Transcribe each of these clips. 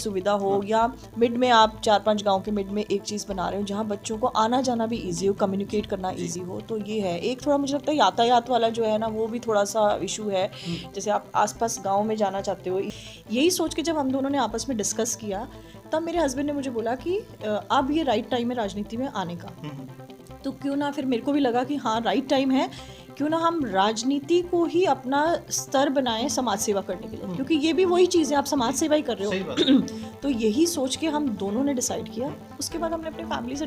सुविधा हो, या मिड में आप 4-5 गांव के मिड में एक चीज़ बना रहे हो जहां बच्चों को आना जाना भी इजी हो, कम्युनिकेट करना इजी हो, तो ये है एक थोड़ा मुझे लगता है यातायात वाला जो है ना वो भी थोड़ा सा इशू है। जैसे आप आसपास गांव में जाना चाहते हो, यही सोच के जब हम दोनों ने आपस में डिस्कस किया तब मेरे हस्बैंड ने मुझे बोला कि अब ये राइट टाइम है राजनीति में आने का, तो क्यों ना, फिर मेरे को भी लगा कि हाँ राइट टाइम है, क्यों ना हम राजनीति को ही अपना स्तर बनाएं समाज सेवा करने के लिए, क्योंकि ये भी वही चीज़ है, आप समाज सेवा ही कर रहे हो। तो यही सोच के हम दोनों ने डिसाइड किया। उसके बाद हमने अपने फैमिली से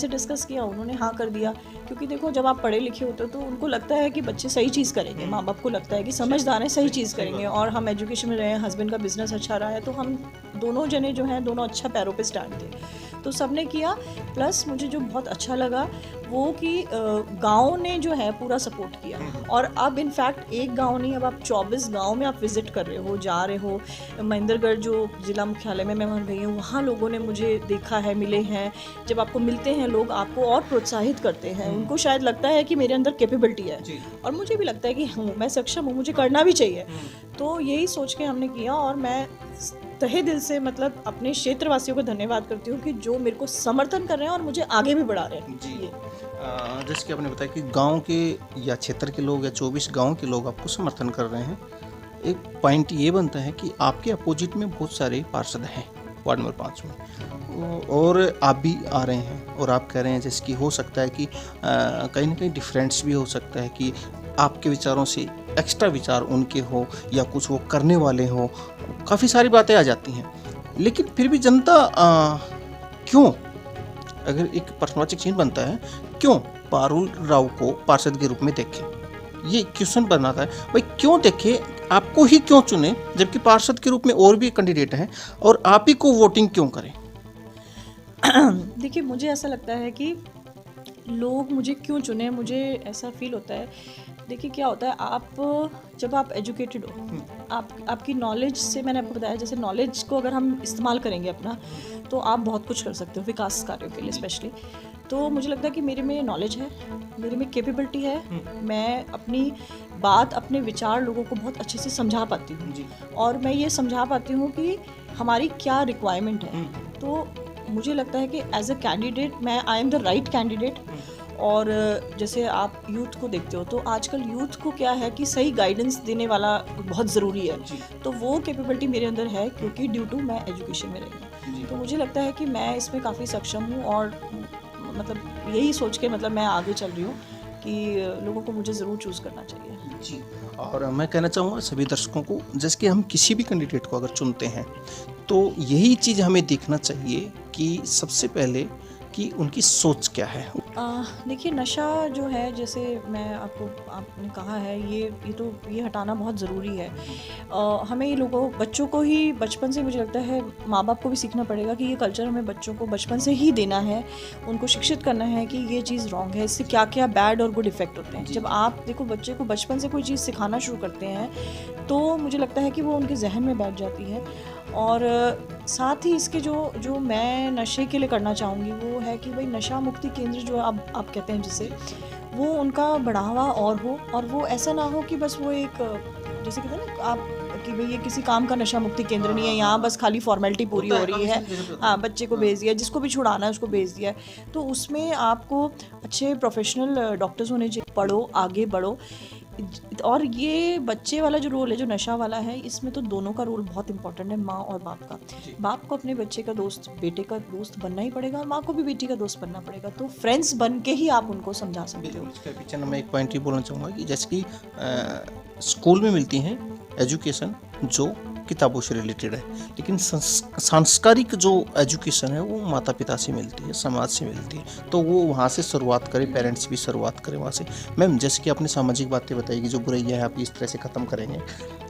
डिस्कस किया, उन्होंने हाँ कर दिया, क्योंकि देखो जब आप पढ़े लिखे होते हो तो उनको लगता है कि बच्चे सही चीज़ करेंगे, माँ बाप को लगता है कि समझदार है सही चीज़ करेंगे, और हम एजुकेशन में रहे, हस्बैंड का बिजनेस अच्छा रहा है, तो हम दोनों जने जो हैं दोनों अच्छा पैरों पे स्टैंड थे, तो सबने किया। प्लस मुझे जो बहुत अच्छा लगा वो कि गाँव ने जो है पूरा सपोर्ट किया, और अब इनफैक्ट एक गांव नहीं, अब आप 24 गांव में आप विजिट कर रहे हो, जा रहे हो। महेंद्रगढ़ जो जिला मुख्यालय में मैं वहाँ गई हूँ, वहाँ लोगों ने मुझे देखा है, मिले हैं। जब आपको मिलते हैं लोग आपको और प्रोत्साहित करते हैं, उनको शायद लगता है कि मेरे अंदर कैपेबिलिटी है, और मुझे भी लगता है कि हूँ मैं सक्षम हूँ, मुझे करना भी चाहिए। तो यही सोच के हमने किया, और मैं तहे दिल से मतलब अपने क्षेत्रवासियों को धन्यवाद करती हूँ कि जो मेरे को समर्थन कर रहे हैं और मुझे आगे भी बढ़ा रहे हैं। जी, जैसे कि आपने बताया कि गांव के या क्षेत्र के लोग या 24 गांव के लोग आपको समर्थन कर रहे हैं, एक पॉइंट ये बनता है कि आपके अपोजिट में बहुत सारे पार्षद हैं वार्ड नंबर 5 में, और आप भी आ रहे हैं और आप कह रहे हैं जैसे कि हो सकता है कि कहीं ना कहीं डिफरेंस भी हो सकता है कि आपके विचारों से एक्स्ट्रा विचार उनके हो या कुछ वो करने वाले हो, काफ़ी सारी बातें आ जाती हैं, लेकिन फिर भी जनता क्यों, अगर एक प्रश्नवाचक चिन्ह बनता है, क्यों पारुल राव को पार्षद के रूप में देखें, ये क्वेश्चन बनाता है भाई, क्यों देखें, आपको ही क्यों चुने, जबकि पार्षद के रूप में और भी कैंडिडेट हैं, और आप ही को वोटिंग क्यों करें? देखिए मुझे ऐसा लगता है कि लोग मुझे क्यों चुने, मुझे ऐसा फील होता है, देखिए क्या होता है, आप जब आप एजुकेटेड हो, आपकी नॉलेज से, मैंने आपको बताया जैसे नॉलेज को अगर हम इस्तेमाल करेंगे अपना, तो आप बहुत कुछ कर सकते हो विकास कार्यों के लिए स्पेशली। तो मुझे लगता है कि मेरे में नॉलेज है, मेरे में कैपेबिलिटी है, मैं अपनी बात, अपने विचार लोगों को बहुत अच्छे से समझा पाती हूँ, और मैं ये समझा पाती हूँ कि हमारी क्या रिक्वायरमेंट है। तो मुझे लगता है कि एज अ कैंडिडेट मैं I am the right candidate. और जैसे आप यूथ को देखते हो, तो आजकल यूथ को क्या है कि सही गाइडेंस देने वाला बहुत ज़रूरी है, तो वो कैपेबिलिटी मेरे अंदर है, क्योंकि ड्यू टू मैं एजुकेशन में रही हूँ। तो मुझे लगता है कि मैं इसमें काफ़ी सक्षम हूँ, और मतलब यही सोच के मतलब मैं आगे चल रही हूँ कि लोगों को मुझे ज़रूर चूज़ करना चाहिए। जी, और मैं कहना चाहूँगा सभी दर्शकों को, जैसे कि हम किसी भी कैंडिडेट को अगर चुनते हैं तो यही चीज़ हमें देखना चाहिए कि सबसे पहले कि उनकी सोच क्या है। देखिए नशा जो है, जैसे मैं आपने कहा है, ये हटाना बहुत ज़रूरी है। हमें ये बच्चों को ही बचपन से, मुझे लगता है माँ बाप को भी सीखना पड़ेगा कि ये कल्चर हमें बच्चों को बचपन से ही देना है, उनको शिक्षित करना है कि ये चीज़ रॉन्ग है, इससे क्या क्या बैड और गुड इफ़ेक्ट होते हैं। जब आप देखो बच्चे को बचपन से कोई चीज़ सिखाना शुरू करते हैं, तो मुझे लगता है कि वो उनके जहन में बैठ जाती है। और साथ ही इसके जो मैं नशे के लिए करना चाहूँगी वो है कि भाई नशा मुक्ति केंद्र जो आप कहते हैं जिसे, वो उनका बढ़ावा और वो ऐसा ना हो कि बस वो एक, जैसे कहते हैं ना आप, कि भाई ये किसी काम का नशा मुक्ति केंद्र नहीं है, यहाँ बस खाली फॉर्मेलिटी पूरी हो रही है, हाँ बच्चे को भेज दिया, जिसको भी छुड़ाना है उसको भेज दिया। तो उसमें आपको अच्छे प्रोफेशनल डॉक्टर्स होने चाहिए, पढ़ो आगे बढ़ो। और ये बच्चे वाला जो रोल है, जो नशा वाला है, इसमें तो दोनों का रोल बहुत इंपॉर्टेंट है, माँ और बाप का। बाप को अपने बच्चे का दोस्त, बेटे का दोस्त बनना ही पड़ेगा, और माँ को भी बेटी का दोस्त बनना पड़ेगा। तो फ्रेंड्स बन के ही आप उनको समझा सकते हो। इसके पीछे मैं एक पॉइंट ही बोलना चाहूँगा कि जैसे कि स्कूल में मिलती हैं एजुकेशन जो किताबों से रिलेटेड है, लेकिन सांस्कारिक जो एजुकेशन है वो माता पिता से मिलती है, समाज से मिलती है, तो वो वहाँ से शुरुआत करें, पेरेंट्स भी शुरुआत करें वहाँ से। मैम जैसे कि आपने सामाजिक बातें बताई कि जो बुराइयाँ है आप इस तरह से ख़त्म करेंगे,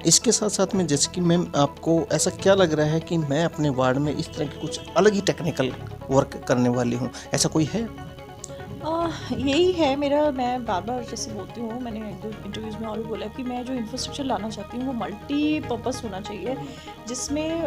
इसके साथ साथ में जैसे कि मैम आपको ऐसा क्या लग रहा है कि मैं अपने वार्ड में इस तरह की कुछ अलग ही टेक्निकल वर्क करने वाली हूँ, ऐसा कोई है? यही है मेरा, मैं बार बार जैसे बोलती हूँ, मैंने एक दो इंटरव्यूज़ में और भी बोला कि मैं जो इंफ्रास्ट्रक्चर लाना चाहती हूँ वो मल्टीपर्पज़ होना चाहिए, जिसमें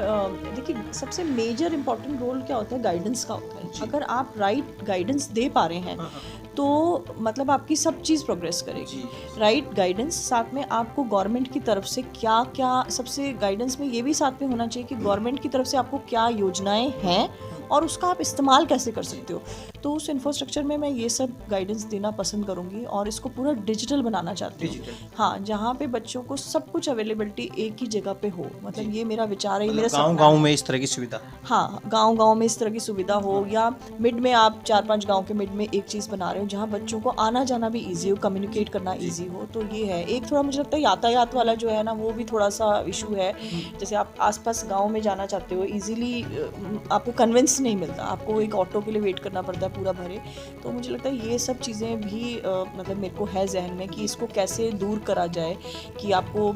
देखिए सबसे मेजर इंपॉर्टेंट रोल क्या होता है, गाइडेंस का होता है। अगर आप राइट गाइडेंस दे पा रहे हैं तो मतलब आपकी सब चीज़ प्रोग्रेस करेगी। राइट गाइडेंस, साथ में आपको गवर्नमेंट की तरफ से क्या क्या, सबसे गाइडेंस में ये भी साथ में होना चाहिए कि गवर्नमेंट की तरफ से आपको क्या योजनाएं हैं और उसका आप इस्तेमाल कैसे कर सकते हो। तो उस इंफ्रास्ट्रक्चर में मैं ये सब गाइडेंस देना पसंद करूँगी और इसको पूरा डिजिटल बनाना चाहती हूँ। हाँ, जहाँ पे बच्चों को सब कुछ अवेलेबिलिटी एक ही जगह पे हो, मतलब ये मेरा विचार है, ये मेरा सपना गांव है। में इस तरह की सुविधा। हाँ, गांव-गांव में इस तरह की सुविधा हो, या मिड में आप 4-5 गांव के मिड में एक चीज़ बना रहे हो जहाँ बच्चों को आना जाना भी ईजी हो, कम्युनिकेट करना ईजी हो। तो ये है एक थोड़ा, मुझे लगता है यातायात वाला जो है ना वो भी थोड़ा सा इशू है। जैसे आप आसपास गांव में जाना चाहते हो, इजीली आपको कन्विंस नहीं मिलता, आपको एक ऑटो के लिए वेट करना पड़ता है पूरा भरे। तो मुझे लगता है ये सब चीज़ें भी मतलब मेरे को है जहन में कि इसको कैसे दूर करा जाए कि आपको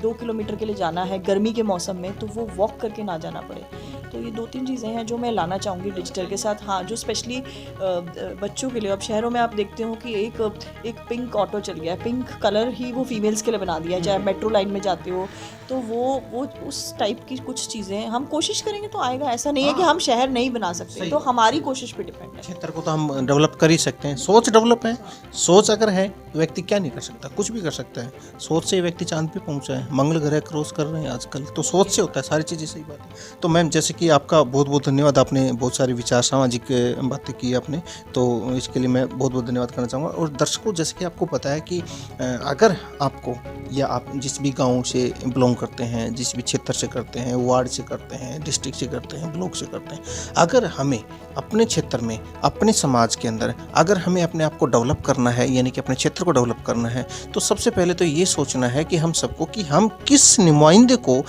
2 किलोमीटर के लिए जाना है गर्मी के मौसम में तो वो वॉक करके ना जाना पड़े। तो ये 2-3 चीज़ें हैं जो मैं लाना चाहूँगी डिजिटल के साथ। हाँ, जो स्पेशली बच्चों के लिए, अब शहरों में आप देखते हो कि एक पिंक ऑटो चल गया है, पिंक कलर ही वो फीमेल्स के लिए बना दिया है। चाहे मेट्रो लाइन में जाते हो तो वो उस टाइप की कुछ चीज़ें हम कोशिश करेंगे तो आएगा। ऐसा नहीं है कि हम शहर नहीं बना सकते, तो हमारी कोशिश पे डिपेंड है। क्षेत्र को तो हम डेवलप कर ही सकते हैं, सोच डेवलप है। सोच अगर है तो व्यक्ति क्या नहीं कर सकता, कुछ भी कर सकता है। सोच से व्यक्ति चांद पे पहुंचा है, मंगल ग्रह क्रॉस कर रहे हैं आजकल, तो सोच से होता है सारी चीज़ें। सही बात है। तो मैम, जैसे कि आपका बहुत बहुत धन्यवाद, आपने बहुत सारे विचार सामाजिक बातें की आपने, तो इसके लिए मैं बहुत बहुत धन्यवाद करना चाहूँगा। और दर्शकों, जैसे कि आपको पता है कि अगर आपको, या आप जिस भी गाँव से बिलोंग करते हैं, जिस भी क्षेत्र से करते हैं, वार्ड से करते हैं, डिस्ट्रिक्ट से करते हैं, ब्लॉक से करते हैं, अगर हमें अपने क्षेत्र में, अपने समाज के अंदर अगर हमें अपने आप को डेवलप करना है, यानी कि अपने क्षेत्र को डेवलप करना है, तो सबसे पहले तो ये सोचना है कि हम सबको कि हम किस नुमाइंदे को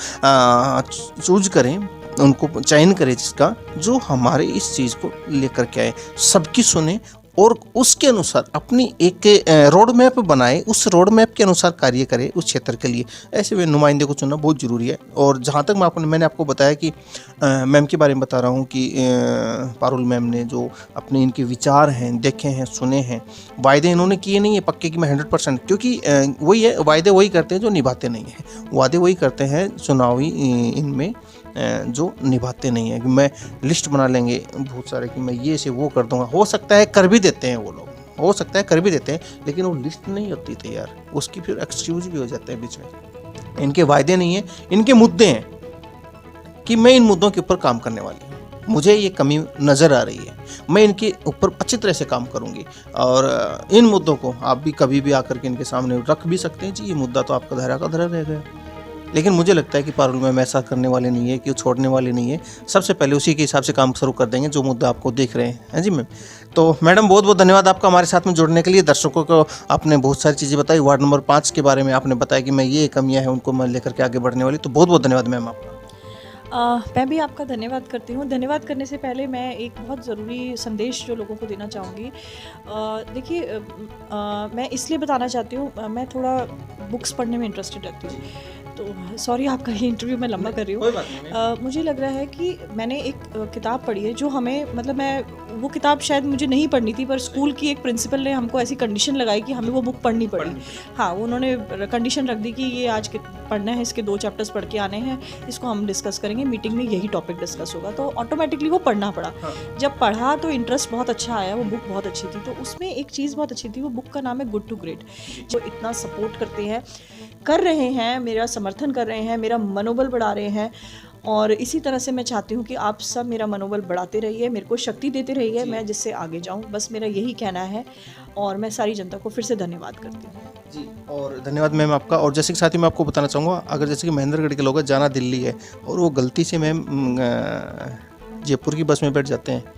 चूज करें, उनको चयन करें जिसका, जो हमारे इस चीज़ को लेकर के आए, सबकी सुने और उसके अनुसार अपनी एक रोड मैप बनाए, उस रोड मैप के अनुसार कार्य करे उस क्षेत्र के लिए। ऐसे वे नुमाइंदे को चुनना बहुत ज़रूरी है। और जहाँ तक मैंने आपको बताया कि मैम के बारे में बता रहा हूँ कि पारुल मैम ने जो अपने इनके विचार हैं, देखे हैं, सुने हैं, वायदे इन्होंने किए नहीं है पक्के कि मैं 100%, क्योंकि वही है, वायदे वही करते हैं जो निभाते नहीं हैं, वादे वही करते हैं चुनावी इनमें जो निभाते नहीं है। कि मैं लिस्ट बना लेंगे बहुत सारे कि मैं ये से वो कर दूंगा, हो सकता है कर भी देते हैं वो लोग, हो सकता है कर भी देते हैं, लेकिन वो लिस्ट नहीं होती तैयार, उसकी फिर एक्सक्यूज भी हो जाता है बीच में। इनके वायदे नहीं है, इनके मुद्दे हैं कि मैं इन मुद्दों के ऊपर काम करने वाली हूँ, मुझे ये कमी नज़र आ रही है, मैं इनके ऊपर अच्छी तरह से काम करूँगी। और इन मुद्दों को आप भी कभी भी आकर के इनके सामने रख भी सकते हैं जी, ये मुद्दा तो आपका धरा का धरा रह गया। लेकिन मुझे लगता है कि पारुल मैम ऐसा करने वाले नहीं है, कि वो छोड़ने वाले नहीं है, सबसे पहले उसी के हिसाब से काम शुरू कर देंगे जो मुद्दा आपको देख रहे हैं जी मैम। तो मैडम, बहुत बहुत धन्यवाद आपका हमारे साथ में जुड़ने के लिए। दर्शकों को आपने बहुत सारी चीज़ें बताई, वार्ड नंबर 5 के बारे में आपने बताया कि मैं ये कमियाँ हैं उनको मैं लेकर के आगे बढ़ने वाली, तो बहुत बहुत धन्यवाद मैम आपका। मैं भी आपका धन्यवाद करती हूँ। धन्यवाद करने से पहले मैं एक बहुत ज़रूरी संदेश जो लोगों को देना चाहूँगी। देखिए, मैं इसलिए बताना चाहती हूँ, मैं थोड़ा बुक्स पढ़ने में इंटरेस्टेड रहती हूँ, तो सॉरी आपका ये इंटरव्यू मैं लंबा कर रही हूँ। मुझे लग रहा है कि मैंने एक किताब पढ़ी है जो हमें, मतलब मैं वो किताब शायद मुझे नहीं पढ़नी थी, पर स्कूल की एक प्रिंसिपल ने हमको ऐसी कंडीशन लगाई कि हमें वो बुक पढ़नी पड़ी। हाँ, उन्होंने कंडीशन रख दी कि ये आज पढ़ना है, इसके 2 चैप्टर्स पढ़ के आने हैं, इसको हम डिस्कस करेंगे, मीटिंग में यही टॉपिक डिस्कस होगा। तो ऑटोमेटिकली वो पढ़ना पड़ा। जब पढ़ा तो इंटरेस्ट बहुत अच्छा आया, वो बुक बहुत अच्छी थी। तो उसमें एक चीज़ बहुत अच्छी थी, वो बुक का नाम है गुड टू ग्रेट, जो इतना सपोर्ट करते हैं, कर रहे हैं, मेरा समर्थन कर रहे हैं, मेरा मनोबल बढ़ा रहे हैं। और इसी तरह से मैं चाहती हूँ कि आप सब मेरा मनोबल बढ़ाते रहिए, मेरे को शक्ति देते रहिए, मैं जिससे आगे जाऊँ, बस मेरा यही कहना है। और मैं सारी जनता को फिर से धन्यवाद करती हूँ जी। और धन्यवाद मैम आपका। और जैसे कि साथ ही मैं आपको बताना चाहूँगा, अगर जैसे कि महेंद्रगढ़ के लोग जाना दिल्ली है और वो गलती से मैम जयपुर की बस में बैठ जाते हैं,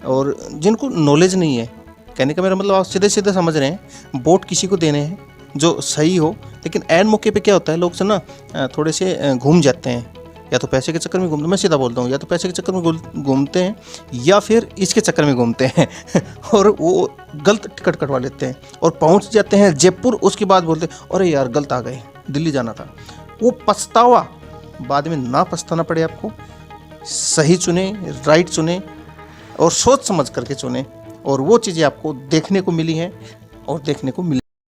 और जिनको नॉलेज नहीं है, कहने का मेरा मतलब आप सीधे सीधे समझ रहे हैं, वोट किसी को देने हैं जो सही हो, लेकिन ऐन मौके पे क्या होता है, लोग से ना थोड़े से घूम जाते हैं, या तो पैसे के चक्कर में घूमते, मैं सीधा बोलता हूँ, या तो पैसे के चक्कर में घूमते हैं या फिर इसके चक्कर में घूमते हैं और वो गलत टिकट कटवा लेते हैं और पहुँच जाते हैं जयपुर। उसके बाद बोलते हैं अरे यार गलत आ गए, दिल्ली जाना था। वो पछतावा बाद में ना पछताना पड़े आपको, सही चुने, राइट चुने और सोच समझ करके चुने, और वो चीज़ें आपको देखने को मिली हैं और देखने को मिली।